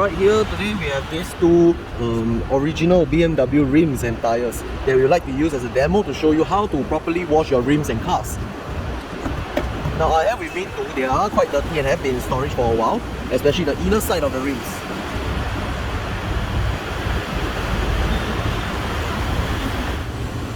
right here today we have these two original BMW rims and tires that we would like to use as a demo to show you how to properly wash your rims and cars. Now I have with me two, they are quite dirty and have been in storage for a while, especially the inner side of the rims.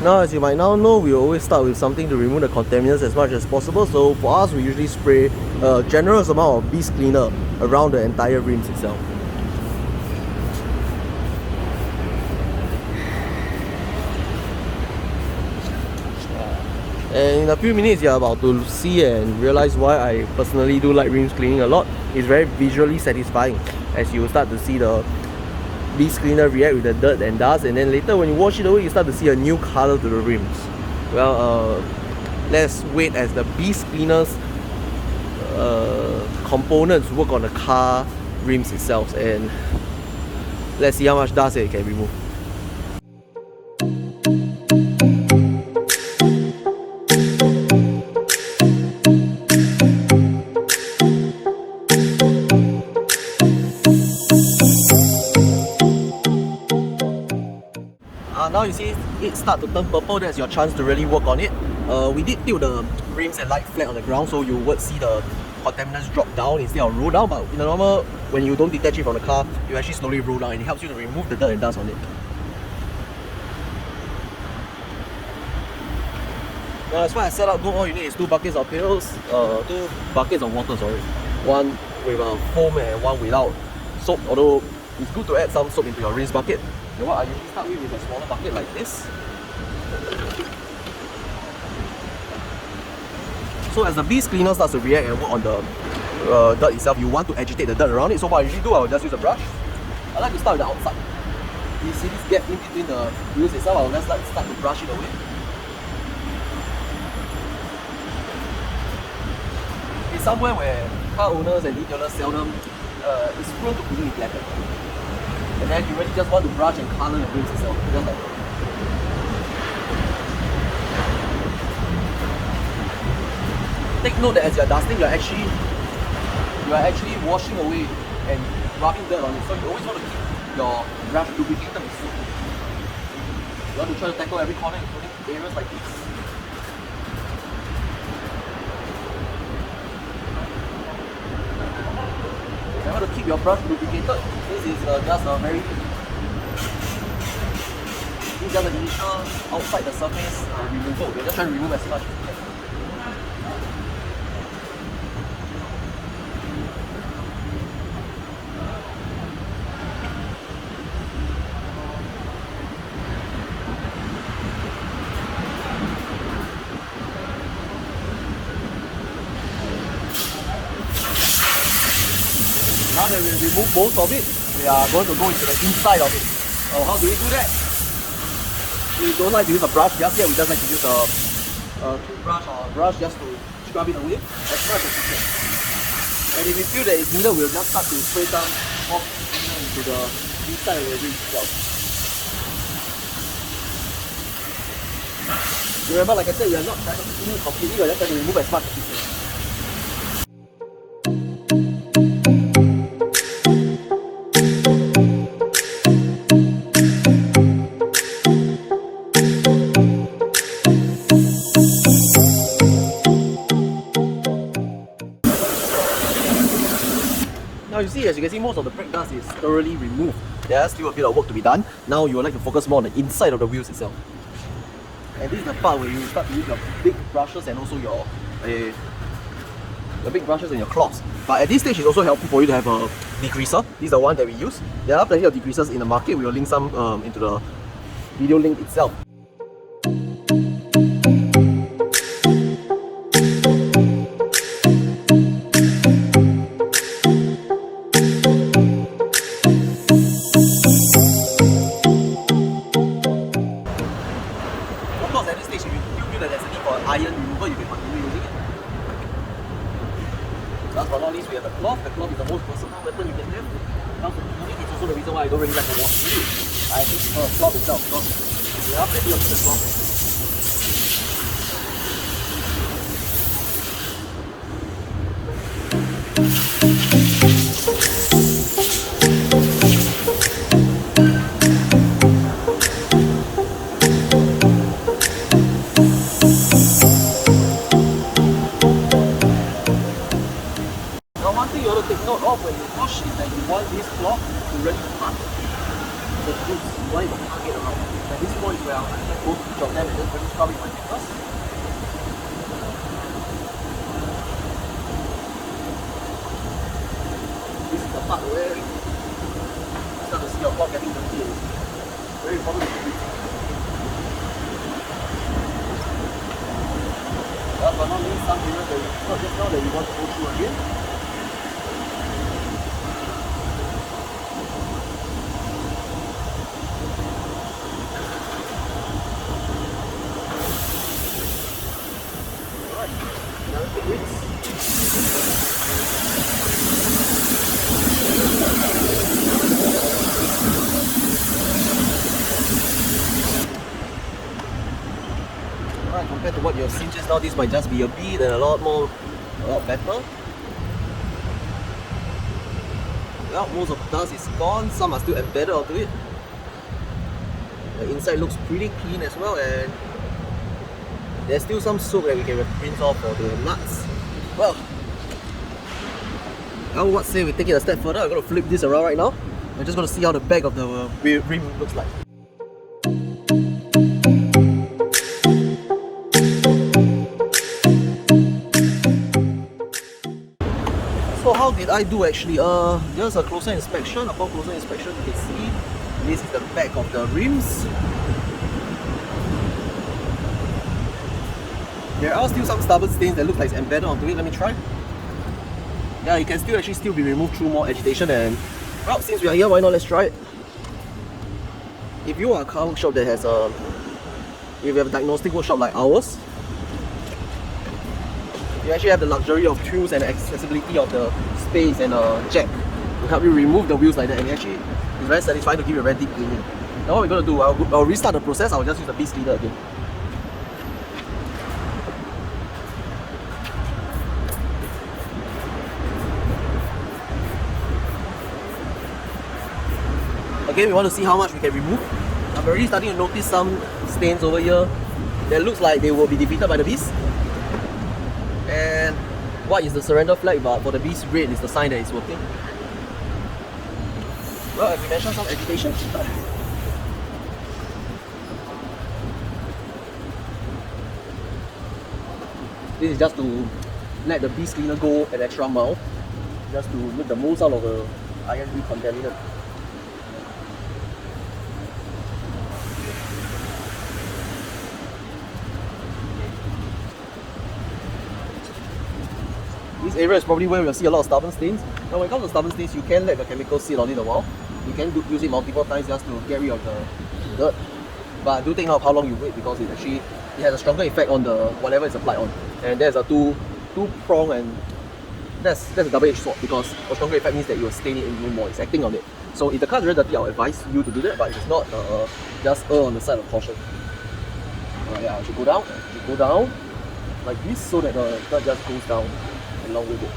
Now as you might now know, we always start with something to remove the contaminants as much as possible. So for us, we usually spray a generous amount of beast cleaner around the entire rims itself. And in a few minutes you're about to see and realize why I personally do like rims cleaning a lot. It's very visually satisfying as you start to see the beast cleaner react with the dirt and dust, and then later when you wash it away you start to see a new color to the rims. Well, let's wait as the beast cleaner's components work on the car rims itself, and let's see how much dust it can remove. Now you see it start to turn purple. That's your chance to really work on it. We did tilt the rims and light flat on the ground, so you would see the contaminants drop down instead of roll down. But in the normal, when you don't detach it from the car, you actually slowly roll down, and it helps you to remove the dirt and dust on it. Now as far as setup goes, all you need is 2 buckets of pills, 2 buckets of water, sorry. One with foam and one without soap, although it's good to add some soap into your rinse bucket. And what I usually start with is a smaller bucket like this. So as the beast cleaner starts to react and work on the dirt itself, you want to agitate the dirt around it. So what I usually do, I will just use a brush. I like to start with the outside. You see this gap in between the wheels itself, I will just like start to brush it away. It's somewhere where car owners and retailers seldom is prone to being neglected. And then you really just want to brush and color the rims itself, just like that. Take note that as you're dusting, you are actually washing away and rubbing dirt on it. So you always want to keep your brush lubricated with soap. You want to try to tackle every corner, including areas like this. Remember to keep your brush lubricated. This is just a very just an initial outside the surface removal. We're just trying to remove as much as we can. Now that we remove most of it, we are going to go into the inside of it. How do we do that? We don't like to use a brush just yet, we just like to use a toothbrush or a brush just to scrub it away as much as we can. And if we feel that it's needed, we'll just start to spray some off into the inside of the rim itself. Remember, like I said, we are not trying to clean it completely, we are just trying to remove as much as we can. Now you see, as you can see, most of the brake dust is thoroughly removed. There's still a bit of work to be done. Now you would like to focus more on the inside of the wheels itself. And this is the part where you start to use your big brushes and also your big brushes and your cloths. But at this stage, it's also helpful for you to have a degreaser. This is the one that we use. There are plenty of degreasers in the market. We will link some into the video link itself. Iron remover, you can continue using it. Last but not least, we have the cloth. The cloth is the most versatile weapon you can have. Now, for cleaning, it's also the reason why I don't really like to wash it. I actually prefer a cloth itself because we have plenty of the cloth. to really cut the roots. You want it to target around. At this point where I let go each of them and just really scrub it with my fingers. This is the part where you start to see your cloth getting dirty. It's very important to do it. But not means some areas that it's not just now that you want to go through again. Alright, now let's get rinse. Alright, compared to what you've seen just now, this might just be a bit and a lot better. Well, most of the dust is gone, some are still embedded onto it. The inside looks pretty clean as well, and there's still some soap that we can rinse off for the nuts. Well, now what say we take it a step further. I'm going to flip this around right now. We're just going to see how the back of the rim looks like. So how did I do actually? Just a closer inspection. Upon closer inspection, you can see this is the back of the rims. There are still some stubborn stains that look like it's embedded onto it. Let me try. Yeah, it can still be removed through more agitation, and well, since we are here, why not let's try it. If you are a car workshop that has if you have a diagnostic workshop like ours, you actually have the luxury of tools and accessibility of the space and jack to help you remove the wheels like that, and it actually is very satisfying to give you a very deep cleaning. Now what we're going to do, I'll restart the process. I'll just use the beast cleaner again. Again, we want to see how much we can remove. I'm already starting to notice some stains over here that looks like they will be defeated by the beast. And white is the surrender flag, but for the beast, red is the sign that it's working. Well, as we mentioned, some agitation. This is just to let the beast cleaner go an extra mile, just to make the most out of the iron contaminant. This area is probably where we'll see a lot of stubborn stains. Now when it comes to stubborn stains, you can let the chemical sit on it a while. You can use it multiple times just to get rid of the dirt. But do take note of how long you wait, because it has a stronger effect on the whatever it's applied on. And there's a two prong, and that's a double-edged sword, because a stronger effect means that you will stain it even more. It's acting on it. So if the car is very dirty, I'll advise you to do that, but if it's not, just err on the side of caution. Yeah, I should go down. Like this, so that the dirt just goes down along with it.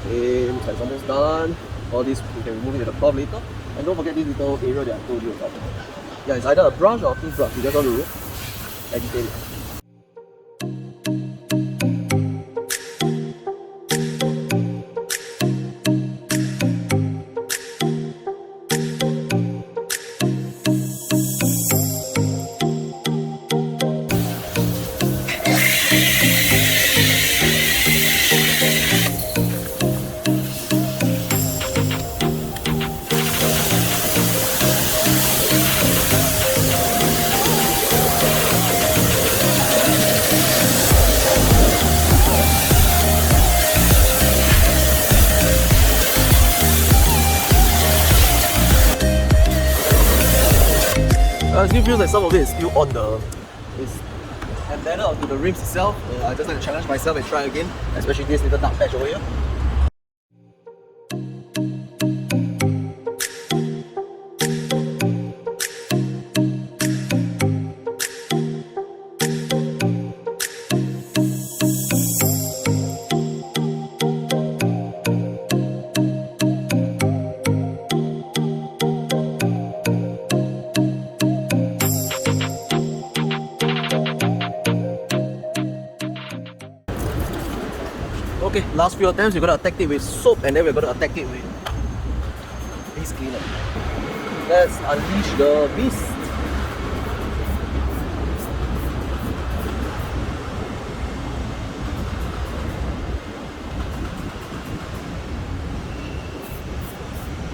Okay, looks like something's done. All this we can remove it with a cloth later. And don't forget this little area that I told you about. Yeah, it's either a brush or a toothbrush. You just want to agitate it. It still feels like some of it is still on it's embedded onto the rims itself. I just like to challenge myself and try again, especially this little dark patch over here. Okay, last few attempts, we're going to attack it with soap, and then we're going to attack it with base cleaner. Let's unleash the beast.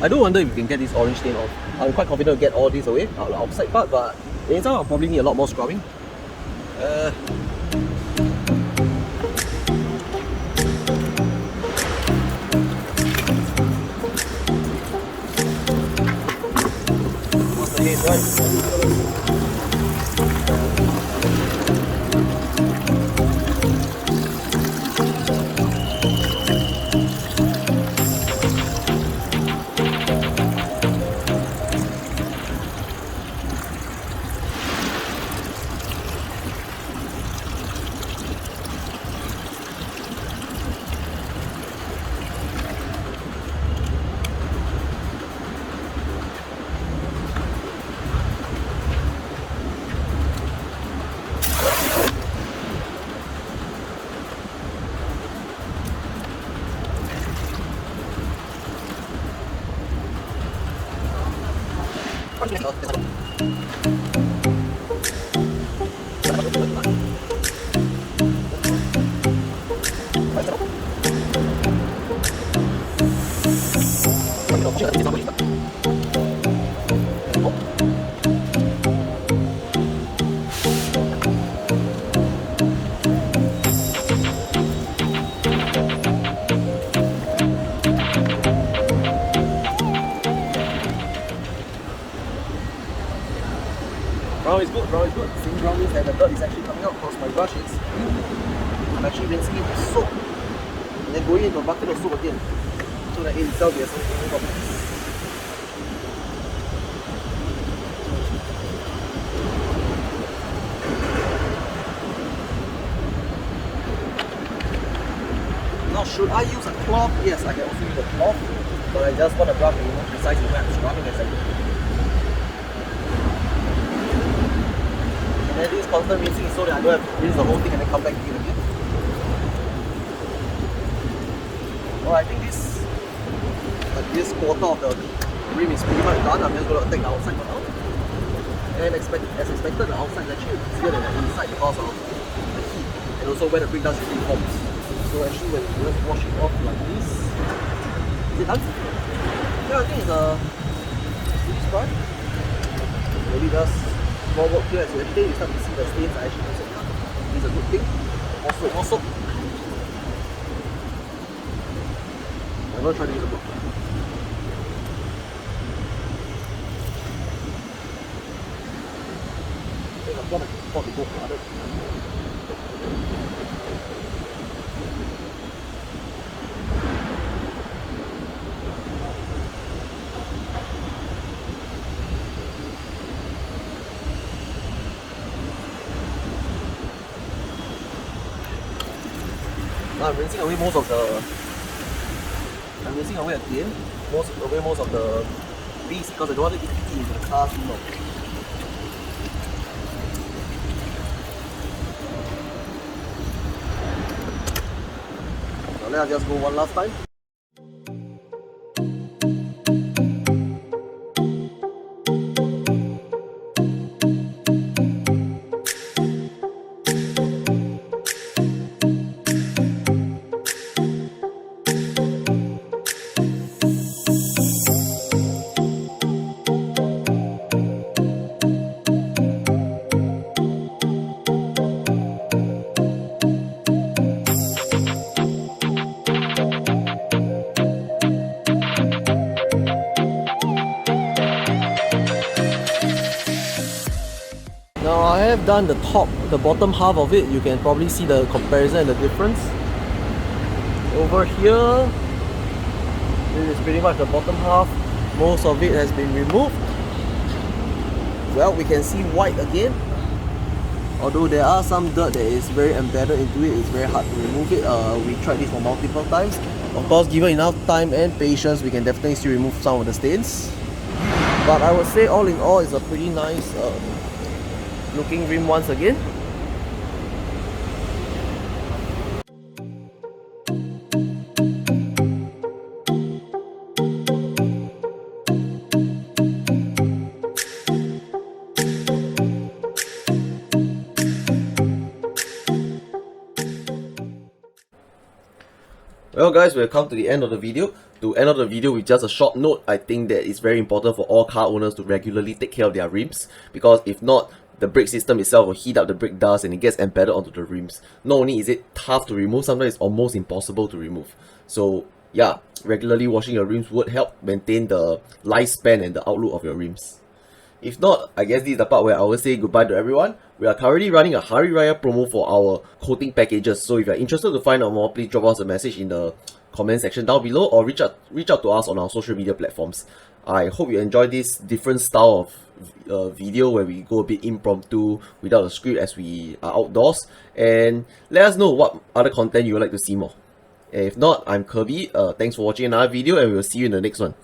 I do wonder if we can get this orange stain off. I'm quite confident to get all this away, the outside part, but the inside I'll probably need a lot more scrubbing. What's the haze, right? Brown is good, brown is good. Seeing brown means that the dirt is actually coming out because my brush is I'm actually rinsing it with soap and then going into a bucket of soap again so that in itself there's no problem. Now should I use a cloth? Yes, I can also use a cloth, but I just want a brush that precisely where I'm scrubbing exactly. And this constant rinsing is so that I don't have to rinse the whole thing and then come back to it again. Well, I think this quarter of the rim is pretty much done. I'm just going to take the outside for now. And as expected, the outside is actually easier than the inside because of the heat and also where the breakdown usually forms. So actually when you just wash it off like this, is it done? Yeah, I think it's pretty dry. Maybe just more work here as you agitate, you start to see the stains are actually also cut. This is a good thing. More soap, more soap. I'm going to try to use a book. I think I'm going to probably go for other. I'm rinsing away most of the. I'm rinsing away again, most of the grease because I don't want it to get into the car too long. So let's just go one last time. Now I have done the bottom half of it. You can probably see the comparison and the difference. Over here, this is pretty much the bottom half. Most of it has been removed. Well, we can see white again. Although there are some dirt that is very embedded into it, it's very hard to remove it. We tried this for multiple times. Of course, given enough time and patience, we can definitely still remove some of the stains. But I would say all in all, it's a pretty nice looking rim once again. Well guys, we've come to the end of the video. To end of the video with just a short note, I think that it's very important for all car owners to regularly take care of their rims, because if not, the brake system itself will heat up the brake dust and it gets embedded onto the rims. Not only is it tough to remove, sometimes it's almost impossible to remove. So yeah, regularly washing your rims would help maintain the lifespan and the outlook of your rims. If not, I guess this is the part where I will say goodbye to everyone. We are currently running a Hari Raya promo for our coating packages, so if you're interested to find out more, please drop us a message in the comment section down below or reach out to us on our social media platforms. I hope you enjoyed this different style of video where we go a bit impromptu without a script as we are outdoors, and let us know what other content you would like to see more. If not, I'm 𝐒𝐍𝑏. Thanks for watching another video, and we will see you in the next one.